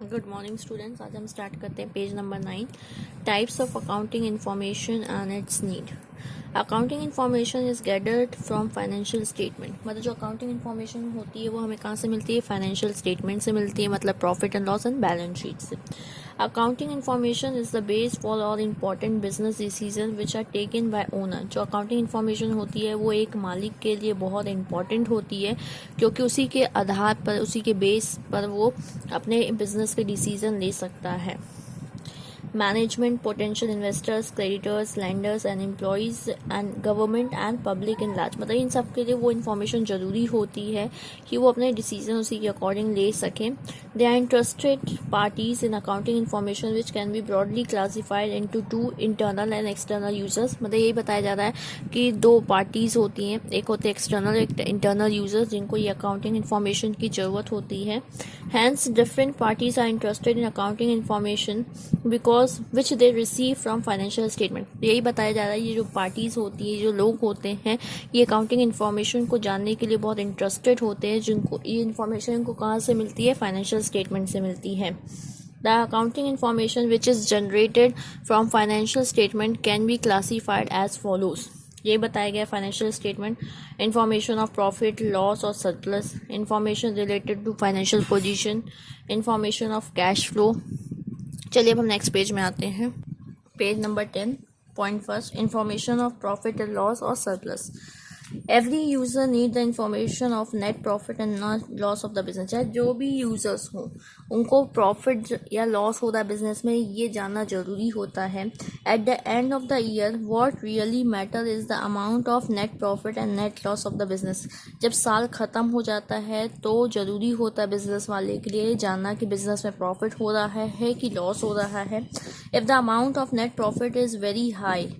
Good morning students. आज हम start करते हैं page number 9, types of accounting information and it's need. Accounting information is gathered from financial statement. मतलब जो accounting information होती है वो हमें कहाँ से मिलती है? फाइनेंशियल स्टेटमेंट से मिलती है, मतलब profit and loss and balance sheet से। Accounting information is the base for all important business decision which are taken by owner. जो अकाउंटिंग इंफॉर्मेशन होती है वो एक मालिक के लिए बहुत इंपॉर्टेंट होती है, क्योंकि उसी के आधार पर, उसी के बेस पर वो अपने बिजनेस के डिसीजन ले सकता है। Management, potential investors, creditors, landers and employees and government and public in large, मतलब इन सब के लिए वो इन्फॉर्मेशन ज़रूरी होती है कि वो अपने डिसीजन उसी के अकॉर्डिंग ले सकें। They are interested parties in accounting information which can be broadly classified into two internal and external users. मतलब यही बताया जा रहा है कि दो पार्टीज होती हैं, एक होते हैं एक्सटर्नल, एक इंटरनल यूजर्स, जिनको ये अकाउंटिंग इन्फॉर्मेशन की ज़रूरत होती है। Hence different parties are interested in accounting information because which they receive from financial statement. यही बताया जा रहा है, ये जो पार्टीज होती है, जो लोग होते हैं, ये अकाउंटिंग इन्फॉर्मेशन को जानने के लिए बहुत इंटरेस्टेड होते हैं, जिनको ये इन्फॉर्मेशन इनको कहाँ से मिलती है? फाइनेंशियल स्टेटमेंट से मिलती है। The accounting information which is generated from financial statement can be classified as follows. ये बताया गया financial statement: information of profit, loss और surplus, information related to financial position, information of cash flow. चलिए अब हम नेक्स्ट पेज में आते हैं। Page number 10, point first, information of profit and loss और surplus. Every user need the information of net profit and loss of the business. चाहे जो भी यूज़र्स हों, उनको प्रॉफिट या लॉस होता है बिजनेस में, ये जानना ज़रूरी होता है। At the end of the year what really matter is the amount of net profit and net loss of the business. जब साल ख़त्म हो जाता है तो ज़रूरी होता है बिजनेस वाले के लिए जानना कि बिजनेस में प्रॉफिट हो रहा है कि लॉस हो रहा है। If the amount of net profit is very high,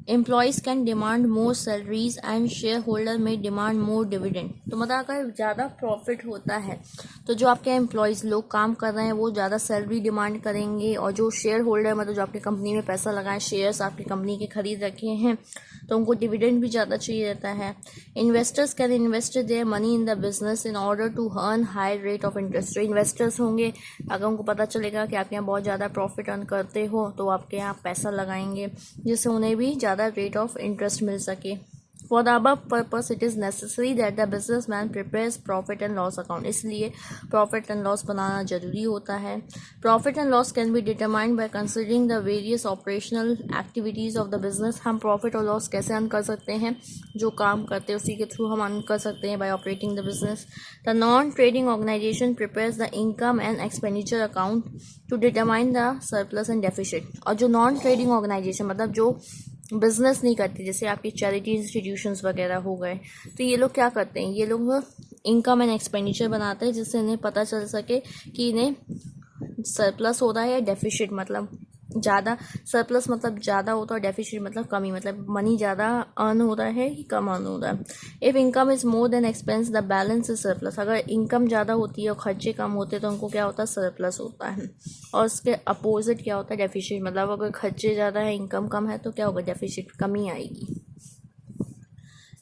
employees can demand more salaries and share holder में डिमांड मोर डिविडेंड। तो मतलब अगर ज़्यादा प्रॉफिट होता है तो जो आपके एम्प्लॉयज़ लोग काम कर रहे हैं वो ज़्यादा सैलरी डिमांड करेंगे, और जो शेयर होल्डर, मतलब जो आपकी कंपनी में पैसा लगाए, शेयर्स आपकी कंपनी के खरीद रखे हैं, तो उनको डिविडेंड भी ज़्यादा चाहिए रहता है। Investors can invest their money in the business in order to earn high rate of interest. जो इन्वेस्टर्स होंगे, अगर उनको पता चलेगा कि आप यहाँ बहुत ज़्यादा प्रॉफिट अर्न करते हो, तो आपके यहाँ पैसा लगाएंगे, जिससे उन्हें भी ज़्यादा रेट ऑफ इंटरेस्ट मिल सके। For the above purpose, it is necessary that the businessman prepares profit and loss account. इसलिए profit and loss बनाना जरूरी होता है। Profit and loss can be determined by considering the various operational activities of the business. हम profit और loss कैसे earn कर सकते हैं? जो काम करते हैं उसी के थ्रू हम अर्न कर सकते हैं by operating the business. The non-trading organization prepares the income and expenditure account to determine the surplus and deficit. और जो non-trading organization, मतलब जो बिजनेस नहीं करती, जैसे आपकी चैरिटी इंस्टीट्यूशंस वगैरह हो गए, तो ये लोग क्या करते हैं? ये लोग इनकम एंड एक्सपेंडिचर बनाते हैं, जिससे इन्हें पता चल सके कि इन्हें सरप्लस हो रहा है या डेफिशिट, मतलब ज़्यादा। सरप्लस मतलब ज़्यादा होता है, और डेफिशिट मतलब कमी, मतलब मनी ज़्यादा अर्न हो रहा है कि कम अर्न हो रहा है। If income is more than expense the balance is surplus. अगर इनकम ज़्यादा होती है और खर्चे कम होते हैं तो उनको क्या होता है? सरप्लस होता है। और उसके अपोजिट क्या होता है? डेफिशिट। मतलब अगर खर्चे ज़्यादा है, इनकम कम है, तो क्या होगा? डेफिशिट, कमी आएगी।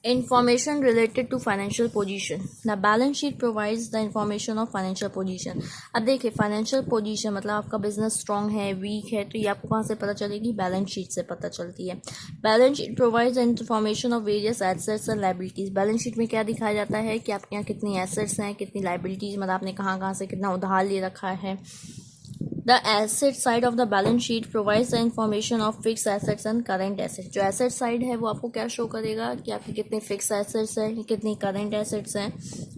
Information related to financial position. The balance sheet provides the information of financial position. अब देखिए, फाइनेंशियल पोजीशन मतलब आपका बिजनेस स्ट्रांग है, वीक है, तो ये आपको कहाँ से पता चलेगी? बैलेंस शीट से पता चलती है। Balance sheet provides information of various assets and liabilities. Balance sheet में क्या दिखाया जाता है कि आपके यहाँ कितनी एसेट्स हैं, कितनी लाइबिलिटीज, मतलब आपने कहाँ कहाँ से कितना उधार ले रखा है। The asset side of the balance sheet provides the information of fixed assets and current assets. जो asset side है वो आपको क्या शो करेगा कि आपकी कितने fixed assets हैं, कितनी current assets हैं।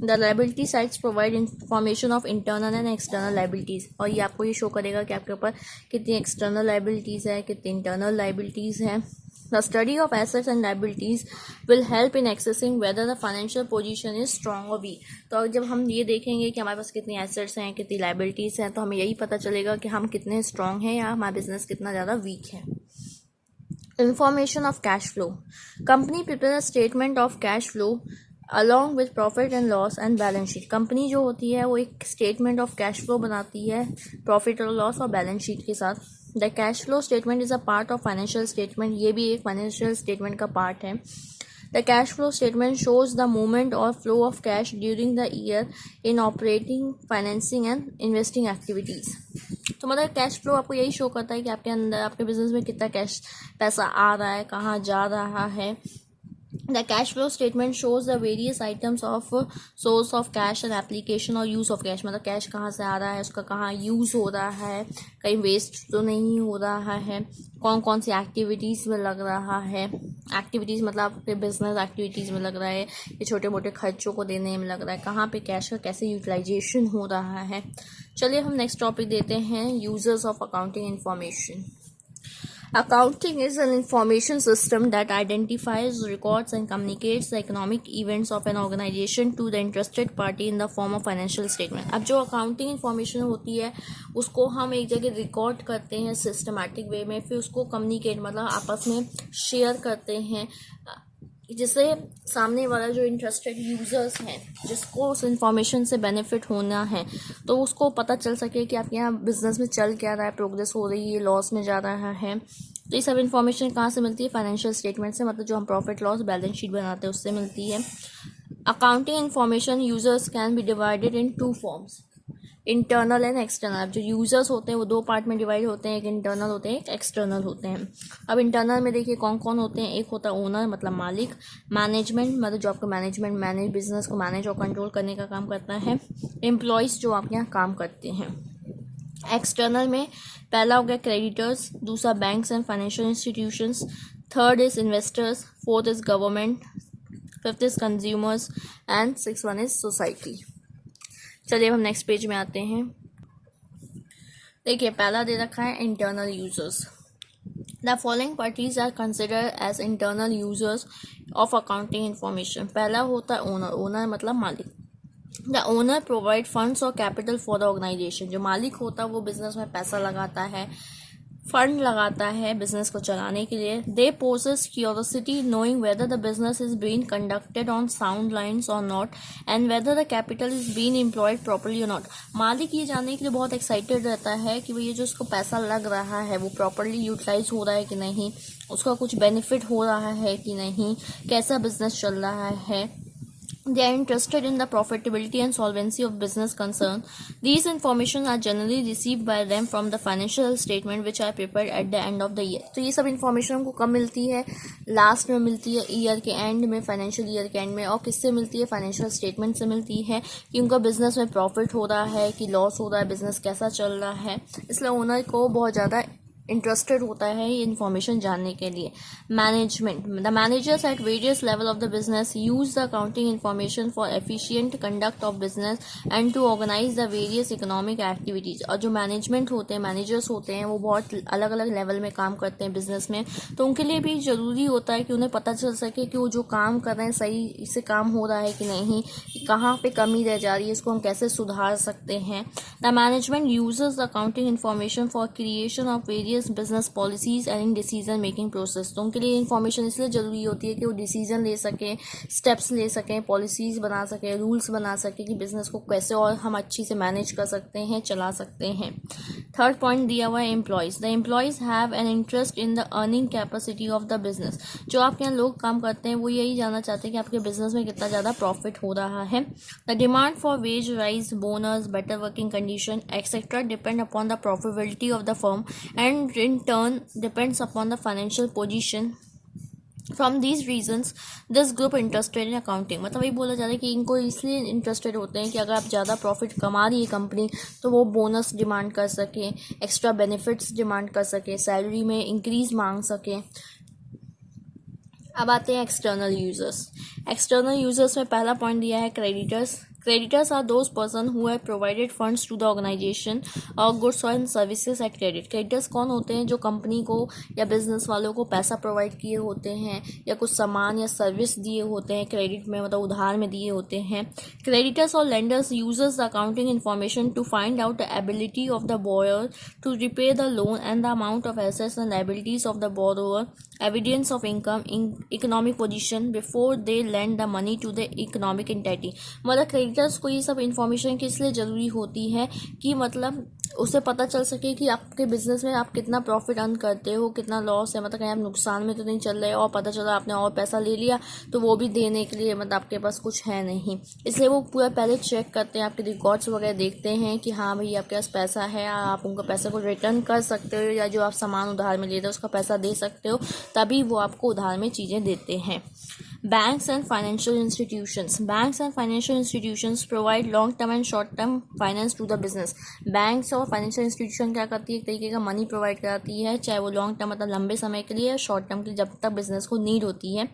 The liability sides provide information of internal and external liabilities. और ये आपको ये शो करेगा कि आपके ऊपर कितनी external liabilities है, कितनी internal liabilities हैं। The study of assets and liabilities will help in assessing whether the financial position is strong or weak. तो जब हम ये देखेंगे कि हमारे पास कितनी assets हैं, कितनी liabilities हैं, तो हमें यही पता चलेगा कि हम कितने strong हैं या हमारा business कितना ज़्यादा weak है। Information of cash flow. Company prepares a statement of cash flow along with profit and loss and balance sheet. Company जो होती है वो एक statement of cash flow बनाती है profit और loss और balance sheet के साथ। The cash flow statement is a part of financial statement. ये भी एक फाइनेंशियल स्टेटमेंट का पार्ट है। The cash flow statement shows the movement or flow of cash during the year in operating, financing and investing activities. तो मतलब cash flow आपको यही show करता है कि आपके अंदर आपके बिजनेस में कितना पैसा आ रहा है, कहाँ जा रहा है. The cash flow statement shows the various items of source of cash and application और use of cash. मतलब कैश कहाँ से आ रहा है, उसका कहाँ यूज़ हो रहा है, कहीं वेस्ट तो नहीं हो रहा है, कौन कौन सी एक्टिविटीज़ में लग रहा है. एक्टिविटीज़ मतलब आपके बिजनेस एक्टिविटीज़ में लग रहा है, ये छोटे मोटे खर्चों को देने में लग रहा है, कहाँ पे कैश का कैसे यूटिलाइजेशन हो रहा है. चलिए हम नेक्स्ट टॉपिक देते हैं, users of accounting information. Accounting is an information system that identifies, records and communicates the economic events of an organization to the interested party in the form of financial statement. अब जो accounting information होती है उसको हम एक जगह record करते हैं सिस्टमैटिक वे में, फिर उसको कम्युनिकेट मतलब आपस में शेयर करते हैं, जिससे सामने वाला जो इंटरेस्टेड यूज़र्स हैं जिसको उस इंफॉर्मेशन से बेनिफिट होना है तो उसको पता चल सके कि आपके यहाँ बिजनेस में चल क्या रहा है, प्रोग्रेस हो रही है, लॉस में जा रहा है. तो ये सब इन्फॉर्मेशन कहाँ से मिलती है? फाइनेंशियल स्टेटमेंट से, मतलब जो हम प्रॉफिट लॉस बैलेंस शीट बनाते हैं उससे मिलती है. Accounting information users can be divided in 2 forms, internal and external. जो यूजर्स होते हैं वो 2 पार्ट में डिवाइड होते हैं, एक इंटरनल होते हैं, एक एक्सटर्नल होते हैं. अब इंटरनल में देखिए कौन कौन होते हैं. एक होता है ओनर मतलब मालिक, मैनेजमेंट मतलब जो आपका मैनेज बिजनेस को मैनेज और कंट्रोल करने का काम करता है, एम्प्लॉयज़ जो आपके यहाँ काम करते हैं. एक्सटर्नल में पहला हो गया क्रेडिटर्स, दूसरा banks and financial institutions, third is investors, fourth is government, fifth is consumers and 6th one is society. चलिए अब हम नेक्स्ट पेज में आते हैं. देखिए पहला दे रखा है internal users. The following parties are considered as internal users of accounting information. पहला होता है ओनर. ओनर मतलब मालिक. द ओनर प्रोवाइड फंड्स और कैपिटल फॉर द ऑर्गेनाइजेशन. जो मालिक होता है वो बिजनेस में पैसा लगाता है, फंड लगाता है बिजनेस को चलाने के लिए. They possess curiosity knowing whether the business is being conducted on sound lines और not and whether the capital is being employed properly और नॉट. मालिक ये जानने के लिए बहुत एक्साइटेड रहता है कि भैया जो उसको पैसा लग रहा है वो प्रॉपर्ली यूटिलाइज हो रहा है कि नहीं, उसका कुछ बेनिफिट हो रहा है कि नहीं, कैसा बिजनेस चल रहा है. They are interested in the profitability and solvency of business concern. These information are generally received by them from the financial statement which are prepared at the end of the year. तो ये सब information हमको कब मिलती है? Last में मिलती है, ईयर के एंड में, फाइनेंशियल ईयर के एंड में. और किससे मिलती है? फाइनेंशियल स्टेटमेंट से मिलती है कि उनका बिजनेस में प्रॉफिट हो रहा है कि लॉस हो रहा है, बिजनेस कैसा चल रहा है. इसलिए ओनर को बहुत ज़्यादा इंटरेस्टेड होता है ये इन्फॉर्मेशन जानने के लिए. Management, the managers at various level of the business use the accounting information for efficient conduct of business and to organise the various economic activities. और जो मैनेजमेंट होते हैं, मैनेजर्स होते हैं, वो बहुत अलग अलग लेवल में काम करते हैं बिजनेस में. तो उनके लिए भी ज़रूरी होता है कि उन्हें पता चल सके कि वो जो काम कर रहे हैं सही से काम हो रहा है कि नहीं, कहाँ पे कमी रह जा रही है, इसको हम कैसे सुधार सकते हैं. The management uses the accounting information for creation of various business policies and in decision making process. तो उनके लिए इन्फॉर्मेशन इसलिए जरूरी होती है कि वो डिसीजन ले सकें, स्टेप्स ले सकें, पॉलिसीज बना सकें, रूल्स बना सकें कि बिजनेस को कैसे और हम अच्छी से मैनेज कर सकते हैं, चला सकते हैं. थर्ड पॉइंट दिया हुआ है employees. The employees have an interest in the earning capacity of the business. जो आपके यहाँ लोग काम करते हैं वो यही जानना चाहते हैं कि आपके बिजनेस में कितना ज़्यादा प्रॉफिट हो रहा है. The demand for wage rise, bonus, better working condition etcetera depend upon the profitability of the firm and in turn depends upon the financial position. From these reasons this group interested in accounting. मतलब ये बोला जाता है कि इनको इसलिए interested होते हैं कि अगर आप ज़्यादा प्रॉफिट कमा रही है कंपनी तो वो बोनस डिमांड कर सके, एक्स्ट्रा बेनिफिट्स डिमांड कर सके, सैलरी में इंक्रीज मांग सके. अब आते हैं एक्सटर्नल यूजर्स. एक्सटर्नल यूजर्स में पहला पॉइंट दिया है creditors. Creditors are those person who have provided funds to the organization or goods and services at credit. Creditors कौन होते हैं? जो कंपनी को या बिजनेस वालों को पैसा प्रोवाइड किए होते हैं या कुछ सामान या सर्विस दिए होते हैं क्रेडिट में, मतलब उधार में दिए होते हैं. Creditors or lenders uses the accounting information to find out the ability of the borrower to repay the loan and the amount of assets and liabilities of the borrower, evidence of income, economic position before they lend the money to the economic entity. मतलब creditors को ये सब information किस लिए ज़रूरी होती है कि मतलब उसे पता चल सके कि आपके बिजनेस में आप कितना प्रॉफिट अर्न करते हो, कितना लॉस है, मतलब कहीं आप नुकसान में तो नहीं चल रहे, और पता चला आपने और पैसा ले लिया तो वो भी देने के लिए मतलब आपके पास कुछ है नहीं। इसलिए वो पूरा पहले चेक करते हैं, आपके रिकॉर्ड्स वगैरह देखते हैं कि हाँ भाई आपके पास पैसा है, आप उनका पैसा को रिटर्न कर सकते हो, या जो आप सामान उधार में लेते हो उसका पैसा दे सकते हो, तभी वो आपको उधार में चीज़ें देते हैं। Banks and financial institutions. Banks and financial institutions provide long-term and short-term finance to the business. Banks और financial institution क्या करती है, एक तरीके का मनी प्रोवाइड कराती है, चाहे वो लॉन्ग टर्म मतलब लंबे समय के लिए या शॉर्ट टर्म के लिए, जब तक बिजनेस को नीड होती है।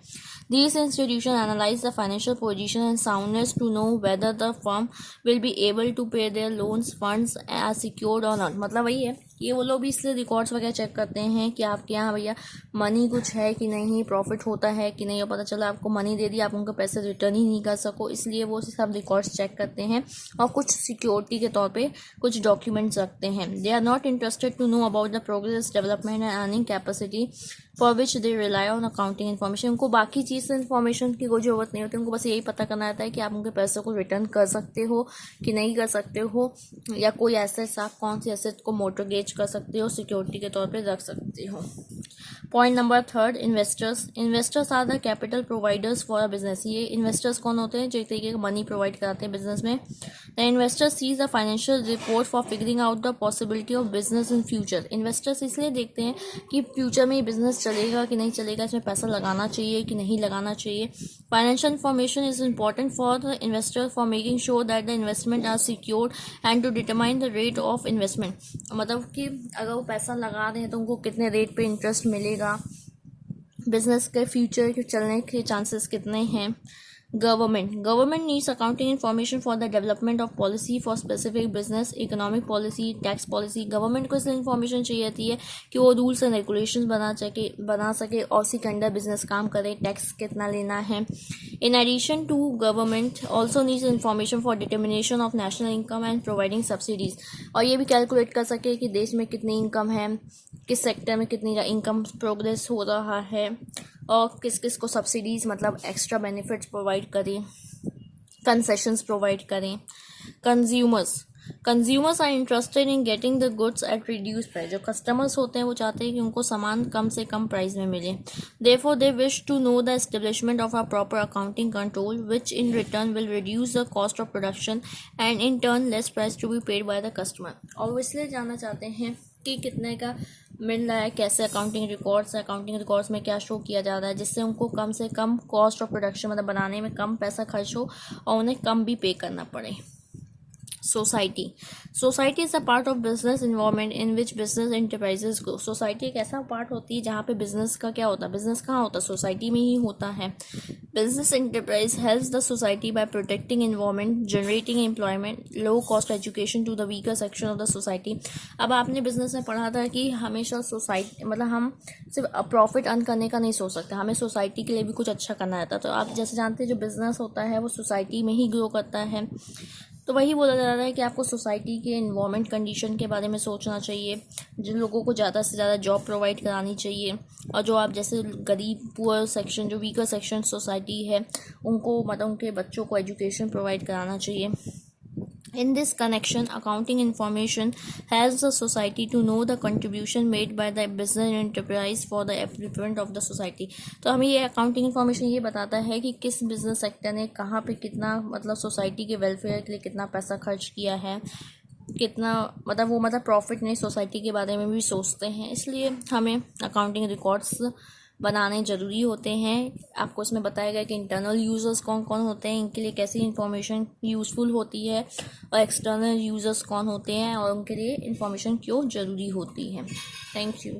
These institutions analyze the financial position and soundness to know whether the firm will be able to pay their loans, funds are secured or not. मतलब वही है, ये वो लोग भी इसलिए रिकॉर्ड्स वगैरह चेक करते हैं कि आपके यहाँ भैया मनी कुछ है कि नहीं, प्रॉफिट होता है कि नहीं, और पता चला आपको मनी दे दिया, आप उनका पैसे रिटर्न ही नहीं कर सको, इसलिए वो सब रिकॉर्ड्स चेक करते हैं और कुछ सिक्योरिटी के तौर पे कुछ डॉक्यूमेंट्स रखते हैं। They are not interested to know about the progress, development and earning capacity for which they rely on accounting information. उनको बाकी चीज़ से इन्फॉर्मेशन की कोई ज़रूरत नहीं होती, उनको बस यही पता करना रहता है कि आप उनके पैसों को रिटर्न कर सकते हो कि नहीं कर सकते हो, या कोई एसेट्स, आप कौन सी एसेट को मोटरगेज कर सकते हो, सिक्योरिटी के तौर पे रख सकते हो। Point number 3, investors. Investors are the capital providers for a business. ये इन्वेस्टर्स कौन होते हैं, जो एक तरीके का मनी प्रोवाइड कराते हैं बिजनेस में। The investor sees the financial report for figuring out the possibility of business in future. Investors इसलिए देखते हैं कि फ्यूचर में ये बिजनेस चलेगा कि नहीं चलेगा, इसमें पैसा लगाना चाहिए कि नहीं लगाना चाहिए। Financial information is important for the investor for making sure that the investment are secured and to determine the rate of investment. मतलब कि अगर वो पैसा लगा रहे हैं तो उनको कितने रेट पे इंटरेस्ट मिलेगा, बिजनेस के फ्यूचर के चलने के चांसेस कितने हैं। Government needs accounting information for the development of policy for specific business, economic policy, tax policy. Government को इसलिए इन्फॉर्मेशन चाहिए होती है कि वो रूल्स एंड रेगुलेशंस बना सके और उसी के अंडर बिजनेस काम करे, टैक्स कितना लेना है। In addition to, government also needs information for determination of national income and providing subsidies, और ये भी कैलकुलेट कर सके कि देश में कितनी इनकम है, किस सेक्टर में कितनी इनकम प्रोग्रेस हो रहा है, और किस किस को सब्सिडीज़ मतलब एक्स्ट्रा बेनिफिट्स प्रोवाइड करें, कंसेशंस प्रोवाइड करें। Consumers are interested in getting the goods at reduce price. जो कस्टमर्स होते हैं वो चाहते हैं कि उनको सामान कम से कम प्राइस में मिले। Therefore they wish to know the establishment of a proper accounting control which in return will reduce the cost of production and in turn less price to be paid by the customer. और वो इसलिए जानना चाहते हैं कि कितने का मिल रहा है, कैसे अकाउंटिंग रिकॉर्ड्स में क्या शो किया जा रहा है, जिससे उनको कम से कम कॉस्ट ऑफ प्रोडक्शन मतलब बनाने में कम पैसा खर्च हो और उन्हें कम भी पे करना पड़े। Society is a part of business environment in which business enterprises grow. Society एक ऐसा पार्ट होती है जहाँ पे बिजनेस का क्या होता है, बिजनेस कहाँ होता है, सोसाइटी में ही होता है। Business enterprise helps the society by protecting environment, generating employment, low cost education to the weaker section of the society. अब आपने बिजनेस में पढ़ा था कि हमेशा सोसाइटी मतलब हम सिर्फ प्रॉफिट अर्न करने का नहीं सोच सकते, हमें सोसाइटी के लिए भी कुछ अच्छा करना रहता है। तो आप जैसे जानते हैं जो बिजनेस होता है वो सोसाइटी में ही ग्रो करता है। तो वही बोला जा रहा है कि आपको सोसाइटी के इन्वायरमेंट कंडीशन के बारे में सोचना चाहिए, जिन लोगों को ज़्यादा से ज़्यादा जॉब प्रोवाइड करानी चाहिए, और जो आप जैसे गरीब पुअर सेक्शन, जो वीकर सेक्शन सोसाइटी है, उनको मतलब उनके बच्चों को एजुकेशन प्रोवाइड कराना चाहिए। In this connection, accounting information helps the society to know the contribution made by the business enterprise for the betterment of the society. तो हमें ये अकाउंटिंग इन्फॉर्मेशन ये बताता है कि किस बिजनेस सेक्टर ने कहाँ पे कितना मतलब सोसाइटी के वेलफेयर के लिए कितना पैसा खर्च किया है, कितना मतलब वो मतलब प्रॉफिट नहीं, सोसाइटी के बारे में भी सोचते हैं। इसलिए हमें अकाउंटिंग रिकॉर्ड्स बनाने ज़रूरी होते हैं। आपको इसमें बताया गया कि इंटरनल यूज़र्स कौन कौन होते हैं, इनके लिए कैसी इन्फॉर्मेशन यूज़फुल होती है, और एक्सटर्नल यूज़र्स कौन होते हैं और उनके लिए इन्फॉर्मेशन क्यों ज़रूरी होती है। Thank you.